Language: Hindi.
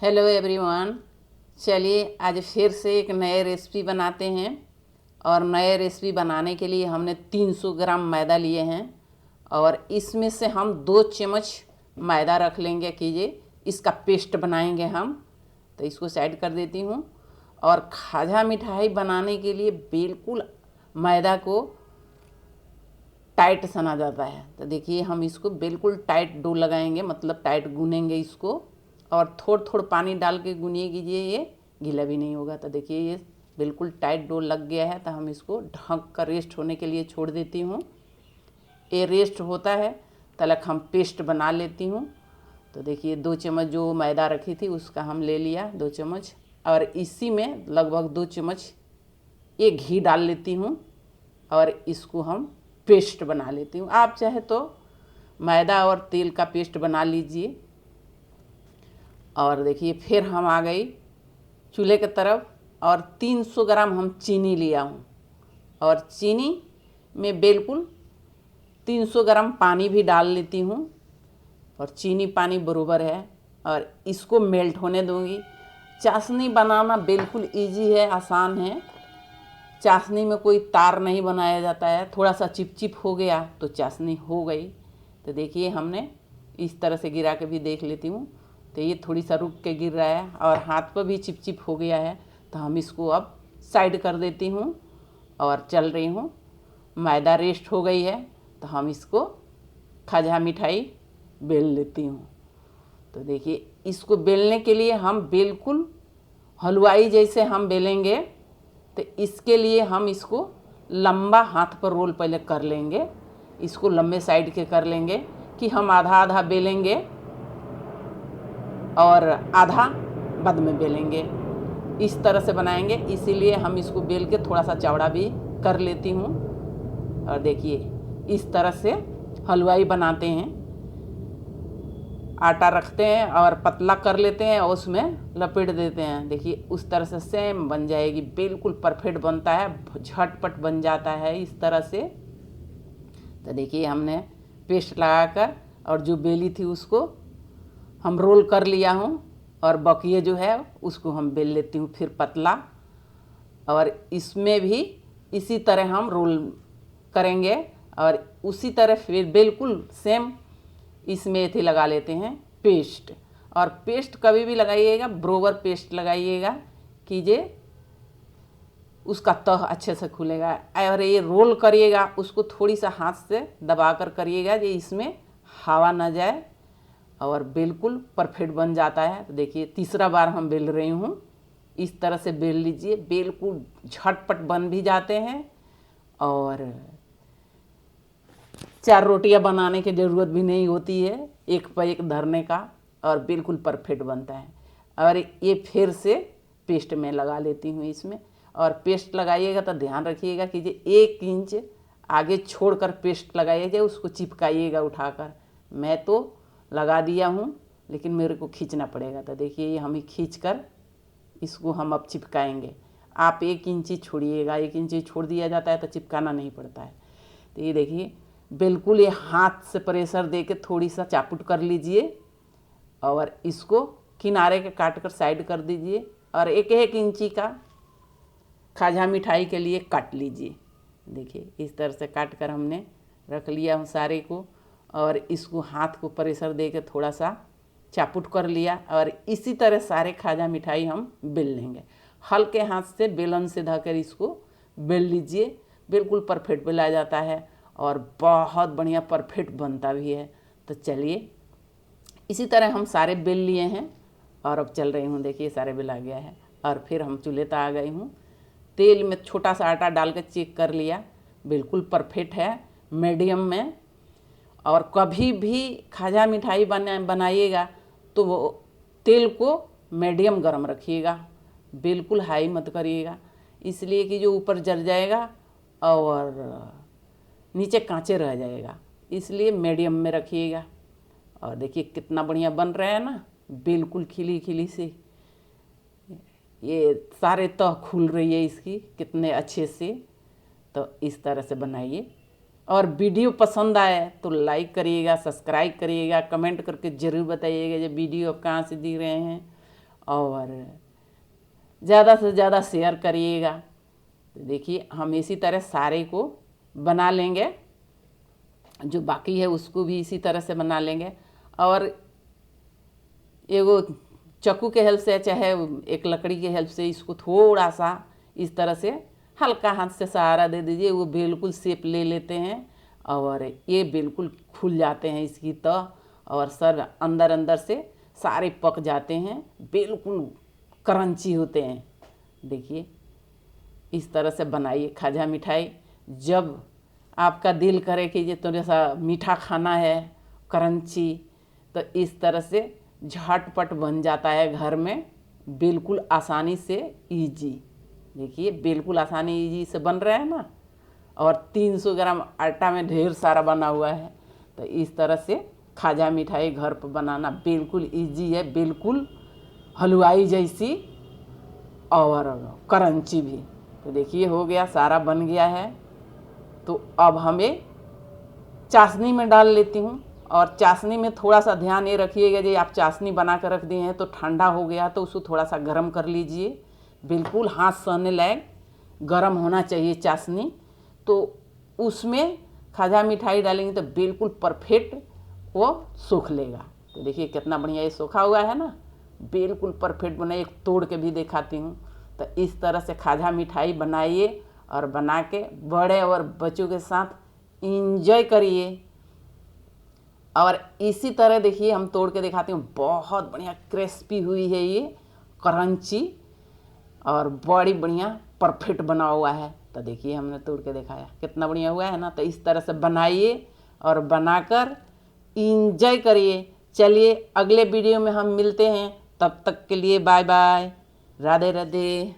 Hello everyone. चलिए आज फिर से एक नए रेसिपी बनाते हैं। और नए रेसिपी बनाने के लिए हमने 300 ग्राम मैदा लिए हैं और इसमें से हम 2 चम्मच मैदा रख लेंगे। कीजिए इसका पेस्ट बनाएंगे हम। तो इसको साइड कर देती हूँ। और खाजा मिठाई बनाने के लिए बिल्कुल मैदा को टाइट सना जाता है। तो देखिए हम इसको बिल्कुल टाइट डो लगाएंगे, मतलब टाइट गूनेंगे इसको। और थोड़ा थोड़ा पानी डाल के गूनिए कीजिए, ये गीला भी नहीं होगा। तो देखिए ये बिल्कुल टाइट डो लग गया है। तो हम इसको ढक कर रेस्ट होने के लिए छोड़ देती हूँ। ये रेस्ट होता है तलक हम पेस्ट बना लेती हूँ। तो देखिए 2 चम्मच जो मैदा रखी थी उसका हम ले लिया 2 चम्मच। और इसी में लगभग 2 चम्मच ये घी डाल लेती हूँ और इसको हम पेस्ट बना लेती हूँ। आप चाहे तो मैदा और तेल का पेस्ट बना लीजिए। और देखिए फिर हम आ गई चूल्हे की तरफ और 300 ग्राम हम चीनी लिया हूँ। और चीनी में बिल्कुल 300 ग्राम पानी भी डाल लेती हूँ। और चीनी पानी बराबर है और इसको मेल्ट होने दूँगी। चाशनी बनाना बिल्कुल इजी है, आसान है। चाशनी में कोई तार नहीं बनाया जाता है। थोड़ा सा चिपचिप हो गया तो चाशनी हो गई। तो देखिए हमने इस तरह से गिरा के भी देख लेती हूँ। तो ये थोड़ी सा रुक के गिर रहा है और हाथ पर भी चिपचिप हो गया है। तो हम इसको अब साइड कर देती हूँ और चल रही हूँ। मैदा रेस्ट हो गई है तो हम इसको खाजा मिठाई बेल लेती हूँ। तो देखिए इसको बेलने के लिए हम बिल्कुल हलवाई जैसे हम बेलेंगे। तो इसके लिए हम इसको लंबा हाथ पर रोल पहले कर लेंगे। इसको लंबे साइड के कर लेंगे कि हम आधा आधा बेलेंगे और आधा बाद में बेलेंगे। इस तरह से बनाएंगे, इसीलिए हम इसको बेल के थोड़ा सा चौड़ा भी कर लेती हूँ। और देखिए इस तरह से हलवाई बनाते हैं। आटा रखते हैं और पतला कर लेते हैं और उसमें लपेट देते हैं। देखिए उस तरह से सेम बन जाएगी, बिल्कुल परफेक्ट बनता है, झटपट बन जाता है इस तरह से। तो देखिए हमने पेस्ट लगाकर और जो बेली थी उसको हम रोल कर लिया हूँ। और बकिए जो है उसको हम बेल लेती हूँ फिर पतला। और इसमें भी इसी तरह हम रोल करेंगे और उसी तरह फिर बिल्कुल सेम इसमें थी लगा लेते हैं पेस्ट। और पेस्ट कभी भी लगाइएगा बराबर पेस्ट लगाइएगा कीजिए, उसका तह अच्छे से खुलेगा। और ये रोल करिएगा उसको थोड़ी सा हाथ से दबा कर करिएगा जो इसमें हवा ना जाए और बिल्कुल परफेक्ट बन जाता है। तो देखिए तीसरा बार हम बेल रही हूँ। इस तरह से बेल लीजिए, बिल्कुल झटपट बन भी जाते हैं और 4 रोटियां बनाने की ज़रूरत भी नहीं होती है, एक पर एक धरने का, और बिल्कुल परफेक्ट बनता है। और ये फिर से पेस्ट में लगा लेती हूँ इसमें। और पेस्ट लगाइएगा तो ध्यान रखिएगा कि जो 1 इंच आगे छोड़कर पेस्ट लगाइएगा, उसको चिपकाइएगा उठाकर। मैं तो लगा दिया हूँ लेकिन मेरे को खींचना पड़ेगा। तो देखिए ये हम खींच कर इसको हम अब चिपकाएंगे। आप 1 इंच ही छोड़िएगा, 1 इंच ही छोड़ दिया जाता है तो चिपकाना नहीं पड़ता है। तो ये देखिए बिल्कुल ये हाथ से प्रेशर दे के थोड़ी सा चापुट कर लीजिए और इसको किनारे के काट कर साइड कर दीजिए और 1-1 इंची का खाजा मिठाई के लिए काट लीजिए। देखिए इस तरह से काट कर हमने रख लिया हूँ सारे को। और इसको हाथ को प्रेशर दे के थोड़ा सा चापुट कर लिया और इसी तरह सारे खाजा मिठाई हम बेल लेंगे। हल्के हाथ से बेलन से धकर इसको बेल लीजिए, बिल्कुल परफेक्ट बेला जाता है और बहुत बढ़िया परफेक्ट बनता भी है। तो चलिए इसी तरह हम सारे बेल लिए हैं और अब चल रही हूँ। देखिए सारे बेला गया है और फिर हम चूल्हे पर आ गई हूँ। तेल में छोटा सा आटा डाल कर चेक कर लिया, बिल्कुल परफेक्ट है, मीडियम में। और कभी भी खाजा मिठाई बनाइएगा तो वो तेल को मीडियम गरम रखिएगा, बिल्कुल हाई मत करिएगा, इसलिए कि जो ऊपर जल जाएगा और नीचे कांचे रह जाएगा, इसलिए मीडियम में रखिएगा। और देखिए कितना बढ़िया बन रहा है ना, बिल्कुल खिली खिली से ये सारे तह खुल रही है इसकी कितने अच्छे से। तो इस तरह से बनाइए। और वीडियो पसंद आए तो लाइक करिएगा, सब्सक्राइब करिएगा, कमेंट करके ज़रूर बताइएगा ये वीडियो आप कहाँ से देख रहे हैं। और ज़्यादा से ज़्यादा शेयर करिएगा। तो देखिए हम इसी तरह सारे को बना लेंगे, जो बाकी है उसको भी इसी तरह से बना लेंगे। और एगो चाकू के हेल्प से चाहे एक लकड़ी के हेल्प से इसको थोड़ा सा इस तरह से हल्का हाथ से सहारा दे दीजिए, वो बिल्कुल शेप ले लेते हैं और ये बिल्कुल खुल जाते हैं इसकी तह, और सर अंदर अंदर से सारे पक जाते हैं, बिल्कुल क्रंची होते हैं। देखिए इस तरह से बनाइए खाजा मिठाई। जब आपका दिल करे कि ये थोड़ा सा मीठा खाना है क्रंची, तो इस तरह से झटपट बन जाता है घर में, बिल्कुल आसानी से इजी। देखिए बिल्कुल आसानी इजी से बन रहा है ना, और 300 ग्राम आटा में ढेर सारा बना हुआ है। तो इस तरह से खाजा मिठाई घर पर बनाना बिल्कुल इजी है, बिल्कुल हलवाई जैसी और क्रंची भी। तो देखिए हो गया, सारा बन गया है। तो अब हमें चाशनी में डाल लेती हूँ। और चाशनी में थोड़ा सा ध्यान ये रखिएगा, जो आप चाशनी बना कर रख दिए हैं तो ठंडा हो गया तो उसको थोड़ा सा गर्म कर लीजिए, बिल्कुल हाथ सहने लायक गर्म होना चाहिए चाशनी। तो उसमें खाजा मिठाई डालेंगे तो बिल्कुल परफेक्ट वो सूख लेगा। तो देखिए कितना बढ़िया ये सूखा हुआ है ना, बिल्कुल परफेक्ट बना। एक तोड़ के भी दिखाती हूँ। तो इस तरह से खाजा मिठाई बनाइए और बना के बड़े और बच्चों के साथ इंजॉय करिए। और इसी तरह देखिए हम तोड़ के दिखाती हूँ, बहुत बढ़िया क्रिस्पी हुई है ये क्रंची, और बड़ी बढ़िया परफेक्ट बना हुआ है। तो देखिए हमने तोड़ के दिखाया कितना बढ़िया हुआ है ना। तो इस तरह से बनाइए और बनाकर इंजॉय करिए। चलिए अगले वीडियो में हम मिलते हैं, तब तक के लिए बाय बाय, राधे राधे।